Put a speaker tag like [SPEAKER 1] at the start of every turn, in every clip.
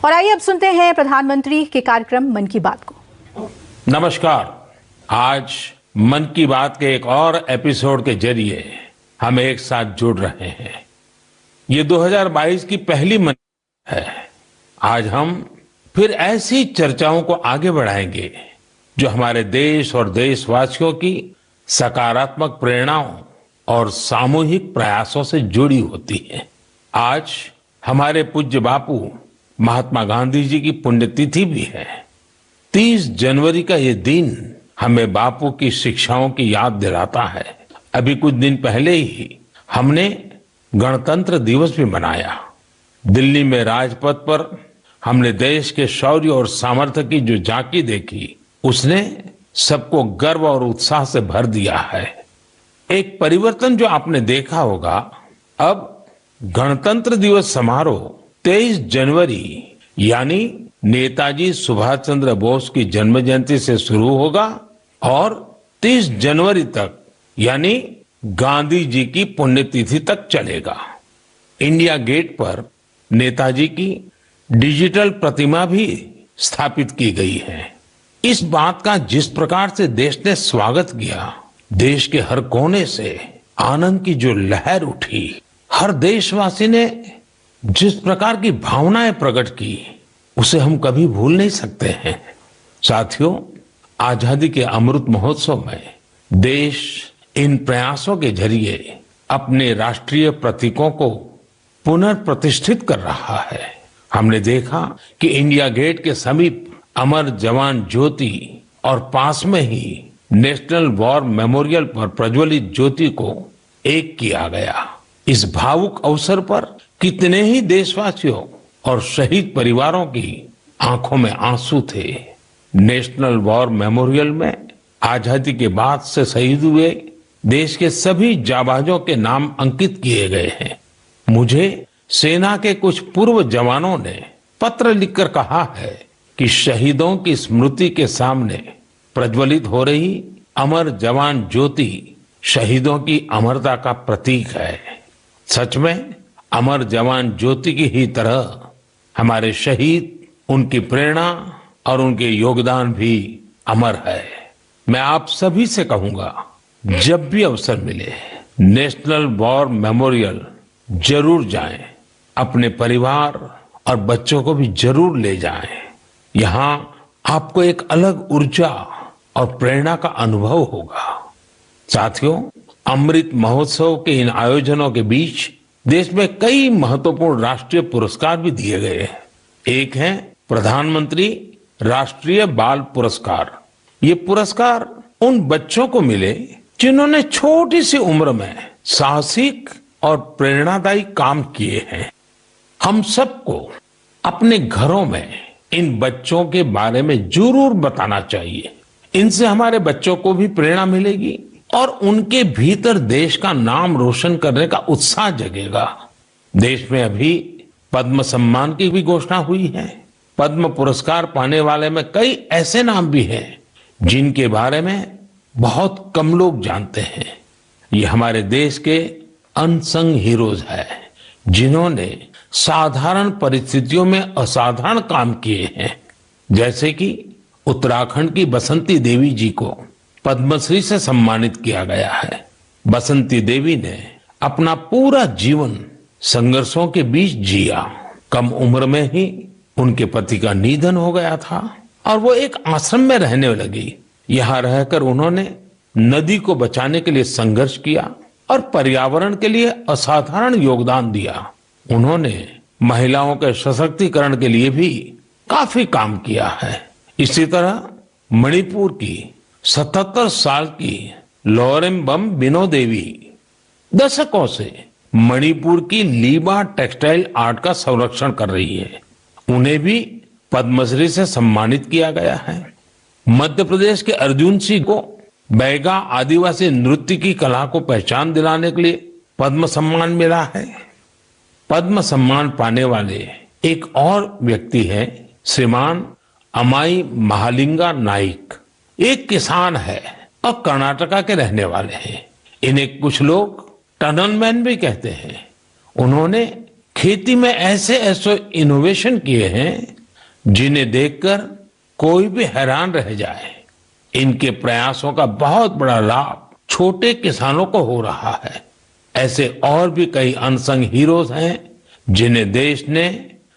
[SPEAKER 1] और आइए अब सुनते हैं प्रधानमंत्री के कार्यक्रम मन की बात को।
[SPEAKER 2] नमस्कार। आज मन की बात के एक और एपिसोड के जरिए हम एक साथ जुड़ रहे हैं। ये 2022 की पहली मन है। आज हम फिर ऐसी चर्चाओं को आगे बढ़ाएंगे जो हमारे देश और देशवासियों की सकारात्मक प्रेरणाओं और सामूहिक प्रयासों से जुड़ी होती है। आज हमारे पूज्य बापू महात्मा गांधी जी की पुण्यतिथि भी है। 30 जनवरी का ये दिन हमें बापू की शिक्षाओं की याद दिलाता है। अभी कुछ दिन पहले ही हमने गणतंत्र दिवस भी मनाया। दिल्ली में राजपथ पर हमने देश के शौर्य और सामर्थ्य की जो झांकी देखी, उसने सबको गर्व और उत्साह से भर दिया है। एक परिवर्तन जो आपने देखा होगा, अब गणतंत्र दिवस समारोह 23 जनवरी यानी नेताजी सुभाष चंद्र बोस की जन्म जयंती से शुरू होगा और 30 जनवरी तक यानी गांधी जी की पुण्यतिथि तक चलेगा। इंडिया गेट पर नेताजी की डिजिटल प्रतिमा भी स्थापित की गई है। इस बात का जिस प्रकार से देश ने स्वागत किया, देश के हर कोने से आनंद की जो लहर उठी, हर देशवासी ने जिस प्रकार की भावनाएं प्रकट की, उसे हम कभी भूल नहीं सकते हैं। साथियों, आजादी के अमृत महोत्सव में देश इन प्रयासों के जरिए अपने राष्ट्रीय प्रतीकों को पुनर्प्रतिष्ठित कर रहा है। हमने देखा कि इंडिया गेट के समीप अमर जवान ज्योति और पास में ही नेशनल वॉर मेमोरियल पर प्रज्वलित ज्योति को एक किया गया। इस भावुक अवसर पर कितने ही देशवासियों और शहीद परिवारों की आंखों में आंसू थे। नेशनल वॉर मेमोरियल में आजादी के बाद से शहीद हुए देश के सभी जाबाजों के नाम अंकित किए गए हैं। मुझे सेना के कुछ पूर्व जवानों ने पत्र लिखकर कहा है कि शहीदों की स्मृति के सामने प्रज्वलित हो रही अमर जवान ज्योति शहीदों की अमरता का प्रतीक है। सच में अमर जवान ज्योति की ही तरह हमारे शहीद, उनकी प्रेरणा और उनके योगदान भी अमर है। मैं आप सभी से कहूंगा, जब भी अवसर मिले नेशनल वॉर मेमोरियल जरूर जाएं। अपने परिवार और बच्चों को भी जरूर ले जाएं। यहाँ आपको एक अलग ऊर्जा और प्रेरणा का अनुभव होगा। साथियों, अमृत महोत्सव के इन आयोजनों के बीच देश में कई महत्वपूर्ण राष्ट्रीय पुरस्कार भी दिए गए हैं। एक है प्रधानमंत्री राष्ट्रीय बाल पुरस्कार। ये पुरस्कार उन बच्चों को मिले जिन्होंने छोटी सी उम्र में साहसिक और प्रेरणादायी काम किए हैं। हम सबको अपने घरों में इन बच्चों के बारे में जरूर बताना चाहिए। इनसे हमारे बच्चों को भी प्रेरणा मिलेगी और उनके भीतर देश का नाम रोशन करने का उत्साह जगेगा। देश में अभी पद्म सम्मान की भी घोषणा हुई है। पद्म पुरस्कार पाने वाले में कई ऐसे नाम भी हैं जिनके बारे में बहुत कम लोग जानते हैं। ये हमारे देश के अनसंग हीरोज हैं, जिन्होंने साधारण परिस्थितियों में असाधारण काम किए हैं। जैसे कि उत्तराखंड की बसंती देवी जी को पद्मश्री से सम्मानित किया गया है। बसंती देवी ने अपना पूरा जीवन संघर्षों के बीच जिया। कम उम्र में ही उनके पति का निधन हो गया था और वो एक आश्रम में रहने लगी। यहाँ रहकर उन्होंने नदी को बचाने के लिए संघर्ष किया और पर्यावरण के लिए असाधारण योगदान दिया। उन्होंने महिलाओं के सशक्तिकरण के लिए भी काफी काम किया है। इसी तरह मणिपुर की 77 साल की लोरेम्बम बिनो देवी दशकों से मणिपुर की लीबा टेक्सटाइल आर्ट का संरक्षण कर रही है। उन्हें भी पद्मश्री से सम्मानित किया गया है। मध्य प्रदेश के अर्जुन सिंह को बैगा आदिवासी नृत्य की कला को पहचान दिलाने के लिए पद्म सम्मान मिला है। पद्म सम्मान पाने वाले एक और व्यक्ति है श्रीमान अमाई महालिंगा नाइक। एक किसान है और कर्नाटका के रहने वाले हैं। इन्हें कुछ लोग टनल मैन भी कहते हैं। उन्होंने खेती में ऐसे ऐसे इनोवेशन किए हैं जिन्हें देखकर कोई भी हैरान रह जाए। इनके प्रयासों का बहुत बड़ा लाभ छोटे किसानों को हो रहा है। ऐसे और भी कई अनसंग हीरोज हैं जिन्हें देश ने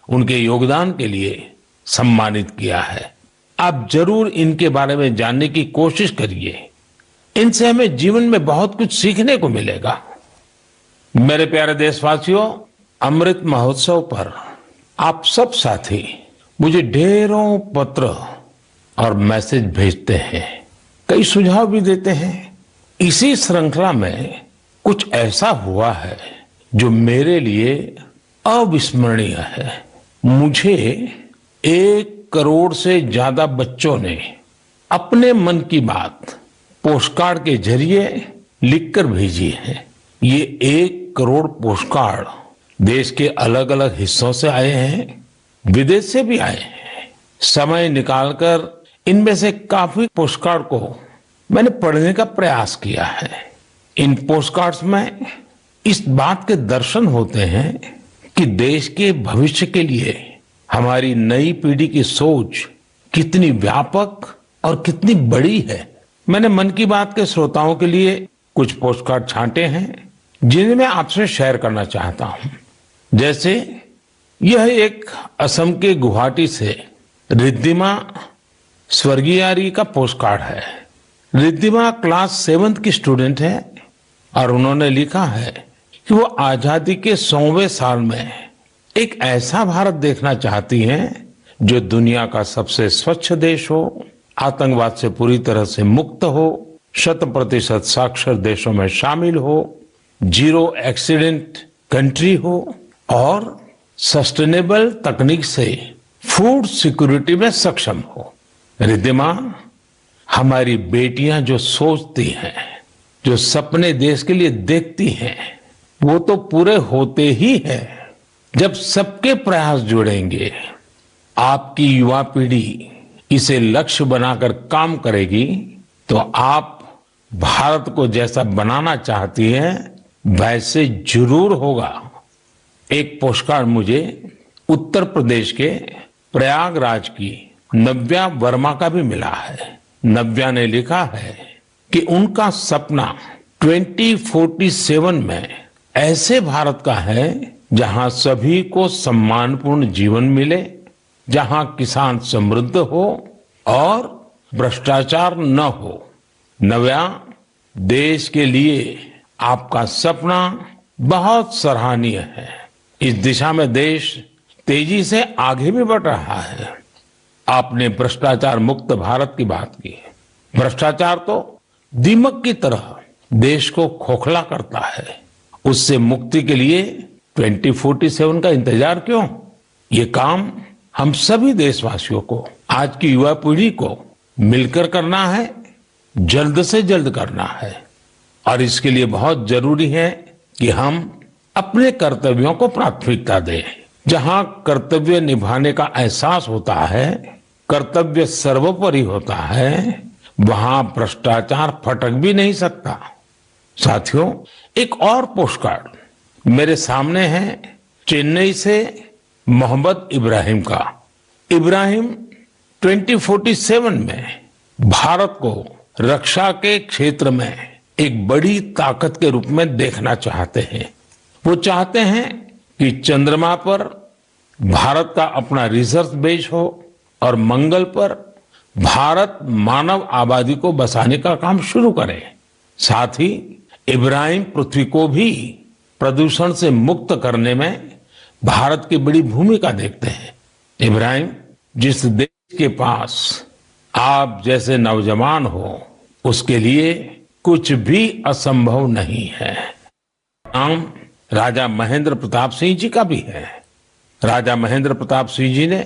[SPEAKER 2] उनके योगदान के लिए सम्मानित किया है। आप जरूर इनके बारे में जानने की कोशिश करिए। इनसे हमें जीवन में बहुत कुछ सीखने को मिलेगा। मेरे प्यारे देशवासियों, अमृत महोत्सव पर आप सब साथी मुझे ढेरों पत्र और मैसेज भेजते हैं, कई सुझाव भी देते हैं। इसी श्रृंखला में कुछ ऐसा हुआ है जो मेरे लिए अविस्मरणीय है। मुझे 1 करोड़ से ज्यादा बच्चों ने अपने मन की बात पोस्टकार्ड के जरिए लिखकर भेजी है। ये 1 करोड़ पोस्टकार्ड देश के अलग अलग हिस्सों से आए हैं, विदेश से भी आए हैं। समय निकालकर इनमें से काफी पोस्टकार्ड को मैंने पढ़ने का प्रयास किया है। इन पोस्टकार्ड्स में इस बात के दर्शन होते हैं कि देश के भविष्य के लिए हमारी नई पीढ़ी की सोच कितनी व्यापक और कितनी बड़ी है। मैंने मन की बात के श्रोताओं के लिए कुछ पोस्टकार्ड छांटे हैं जिन्हें मैं आपसे शेयर करना चाहता हूं। जैसे यह एक असम के गुवाहाटी से रिद्धिमा स्वर्गियारी का पोस्टकार्ड है। रिद्धिमा क्लास 7th की स्टूडेंट है और उन्होंने लिखा है कि वो आजादी के 100वें साल में एक ऐसा भारत देखना चाहती हैं जो दुनिया का सबसे स्वच्छ देश हो, आतंकवाद से पूरी तरह से मुक्त हो, 100% साक्षर देशों में शामिल हो, 0 एक्सीडेंट कंट्री हो और सस्टेनेबल तकनीक से फूड सिक्योरिटी में सक्षम हो। रिद्धिमा, हमारी बेटियां जो सोचती हैं, जो सपने देश के लिए देखती हैं, वो तो पूरे होते ही हैं जब सबके प्रयास जुड़ेंगे। आपकी युवा पीढ़ी इसे लक्ष्य बनाकर काम करेगी तो आप भारत को जैसा बनाना चाहती हैं वैसे जरूर होगा। एक पोस्टकार्ड मुझे उत्तर प्रदेश के प्रयागराज की नव्या वर्मा का भी मिला है। नव्या ने लिखा है कि उनका सपना 2047 में ऐसे भारत का है जहां सभी को सम्मानपूर्ण जीवन मिले, जहां किसान समृद्ध हो और भ्रष्टाचार न हो। नव्या, देश के लिए आपका सपना बहुत सराहनीय है। इस दिशा में देश तेजी से आगे भी बढ़ रहा है। आपने भ्रष्टाचार मुक्त भारत की बात की। भ्रष्टाचार तो दीमक की तरह देश को खोखला करता है। उससे मुक्ति के लिए 2047 का इंतजार क्यों? ये काम हम सभी देशवासियों को, आज की युवा पीढ़ी को मिलकर करना है, जल्द से जल्द करना है। और इसके लिए बहुत जरूरी है कि हम अपने कर्तव्यों को प्राथमिकता दें। जहां कर्तव्य निभाने का एहसास होता है, कर्तव्य सर्वोपरि होता है, वहां भ्रष्टाचार फटक भी नहीं सकता। साथियों, एक और पोस्टकार्ड मेरे सामने है चेन्नई से मोहम्मद इब्राहिम का। इब्राहिम 2047 में भारत को रक्षा के क्षेत्र में एक बड़ी ताकत के रूप में देखना चाहते हैं। वो चाहते हैं कि चंद्रमा पर भारत का अपना रिसर्च बेस हो और मंगल पर भारत मानव आबादी को बसाने का काम शुरू करे। साथ ही इब्राहिम पृथ्वी को भी प्रदूषण से मुक्त करने में भारत की बड़ी भूमिका देखते हैं। इब्राहिम, जिस देश के पास आप जैसे नौजवान हो, उसके लिए कुछ भी असंभव नहीं है। नाम राजा महेंद्र प्रताप सिंह जी का भी है। राजा महेंद्र प्रताप सिंह जी ने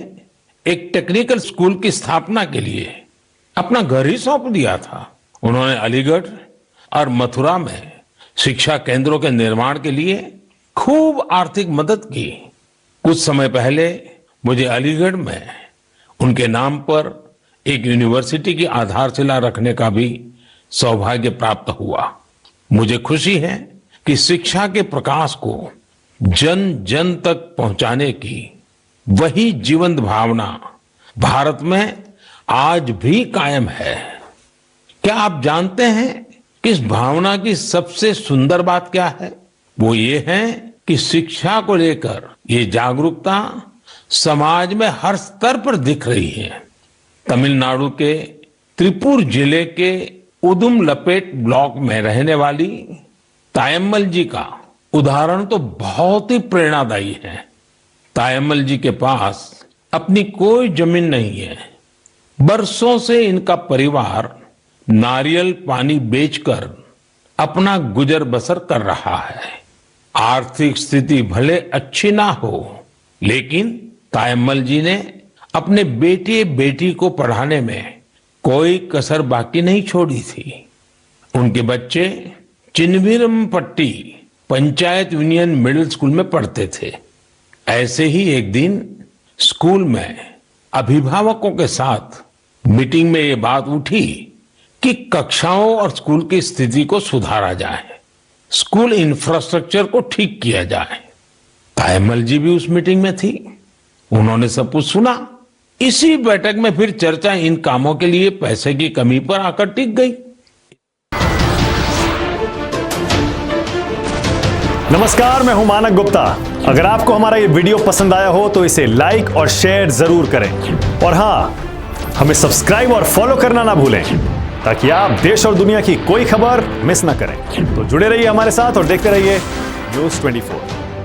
[SPEAKER 2] एक टेक्निकल स्कूल की स्थापना के लिए अपना घर ही सौंप दिया था। उन्होंने अलीगढ़ और मथुरा में शिक्षा केंद्रों के निर्माण के लिए खूब आर्थिक मदद की। कुछ समय पहले मुझे अलीगढ़ में उनके नाम पर एक यूनिवर्सिटी की आधारशिला रखने का भी सौभाग्य प्राप्त हुआ। मुझे खुशी है कि शिक्षा के प्रकाश को जन जन तक पहुंचाने की वही जीवंत भावना भारत में आज भी कायम है। क्या आप जानते हैं कि इस भावना की सबसे सुंदर बात क्या है? वो ये है कि शिक्षा को लेकर ये जागरूकता समाज में हर स्तर पर दिख रही है। तमिलनाडु के त्रिपुर जिले के उदुमलपेट ब्लॉक में रहने वाली तायम्मल जी का उदाहरण तो बहुत ही प्रेरणादायी है। तायम्मल जी के पास अपनी कोई जमीन नहीं है। बरसों से इनका परिवार नारियल पानी बेचकर अपना गुजर बसर कर रहा है। आर्थिक स्थिति भले अच्छी ना हो, लेकिन तायम्मल जी ने अपने बेटे बेटी को पढ़ाने में कोई कसर बाकी नहीं छोड़ी थी। उनके बच्चे Chinnaveerampatti panchayat union middle school में पढ़ते थे। ऐसे ही एक दिन स्कूल में अभिभावकों के साथ मीटिंग में ये बात उठी कि कक्षाओं और स्कूल की स्थिति को सुधारा जाए, स्कूल इंफ्रास्ट्रक्चर को ठीक किया जाए। तायम्मल जी भी उस मीटिंग में थी। उन्होंने सब कुछ सुना। इसी बैठक में फिर चर्चा इन कामों के लिए पैसे की कमी पर आकर टिक गई।
[SPEAKER 3] नमस्कार, मैं हूं मानक गुप्ता। अगर आपको हमारा ये वीडियो पसंद आया हो तो इसे लाइक और शेयर जरूर करें, और हां, हमें सब्सक्राइब और फॉलो करना ना भूलें ताकि आप देश और दुनिया की कोई खबर मिस ना करें। तो जुड़े रहिए हमारे साथ और देखते रहिए न्यूज़ 24।